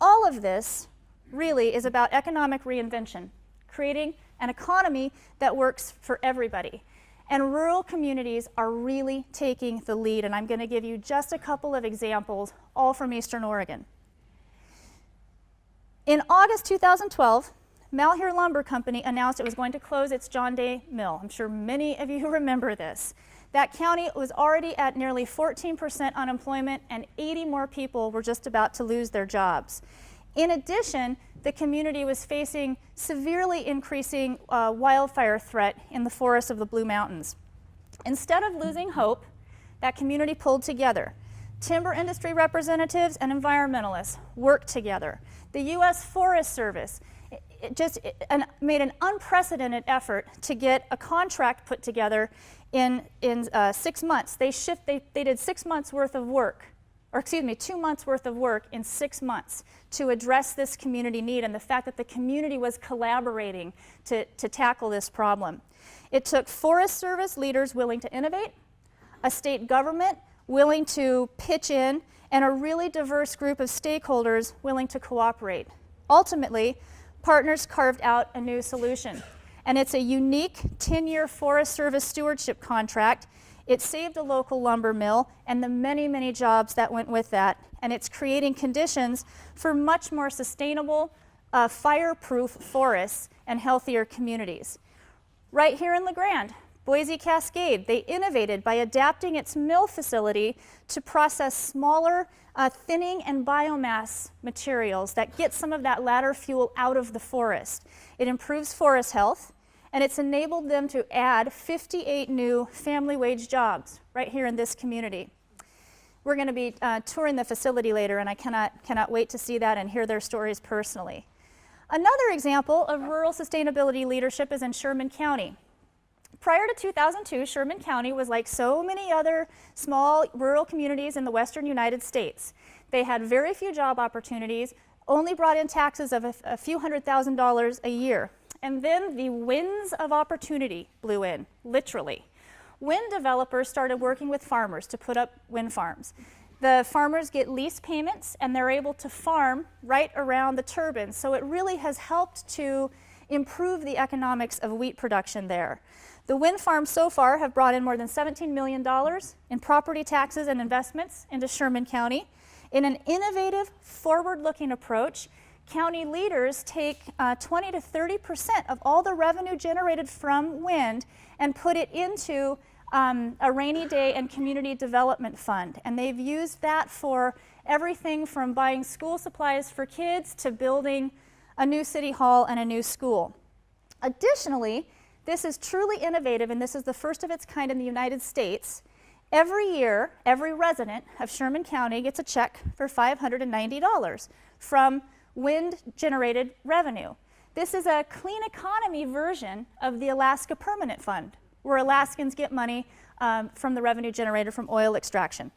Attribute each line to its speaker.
Speaker 1: All of this really is about economic reinvention, creating an economy that works for everybody. And rural communities are really taking the lead, and I'm going to give you just a couple of examples, all from Eastern Oregon. In August 2012, Malheur Lumber Company announced it was going to close its Grande mill. I'm sure many of you remember this. That county was already at nearly 14% unemployment, and 80 more people were just about to lose their jobs. In addition, the community was facing severely increasing wildfire threat in the forests of the Blue Mountains. Instead of losing hope, that community pulled together. Timber industry representatives and environmentalists worked together. The U.S. Forest Service made an unprecedented effort to get a contract put together in 6 months. They did 6 months worth of work, or excuse me, 2 months worth of work in 6 months to address this community need and the fact that the community was collaborating to tackle this problem. It took Forest Service leaders willing to innovate, a state government willing to pitch in, and a really diverse group of stakeholders willing to cooperate. Ultimately, partners carved out a new solution. And it's a unique 10-year Forest Service stewardship contract. It saved a local lumber mill and the many, many jobs that went with that. And it's creating conditions for much more sustainable, fireproof forests and healthier communities. Right here in La Grande, Boise Cascade, they innovated by adapting its mill facility to process smaller thinning and biomass materials that get some of that ladder fuel out of the forest. It improves forest health, and it's enabled them to add 58 new family wage jobs right here in this community. We're going to be touring the facility later, and I cannot wait to see that and hear their stories personally. Another example of rural sustainability leadership is in Sherman County. Prior to 2002, Sherman County was like so many other small rural communities in the western United States. They had very few job opportunities, only brought in taxes of a few $100,000 a year. And then the winds of opportunity blew in, literally. Wind developers started working with farmers to put up wind farms. The farmers get lease payments, and they're able to farm right around the turbines. So it really has helped to improve the economics of wheat production there. The wind farms so far have brought in more than $17 million in property taxes and investments into Sherman County. In an innovative, forward-looking approach, county leaders take 20 to 30% of all the revenue generated from wind and put it into a rainy day and community development fund. And they've used that for everything from buying school supplies for kids to building a new city hall and a new school. Additionally, this is truly innovative, and this is the first of its kind in the United States. Every year, every resident of Sherman County gets a check for $590 from wind-generated revenue. This is a clean economy version of the Alaska Permanent Fund, where Alaskans get money from the revenue generated from oil extraction.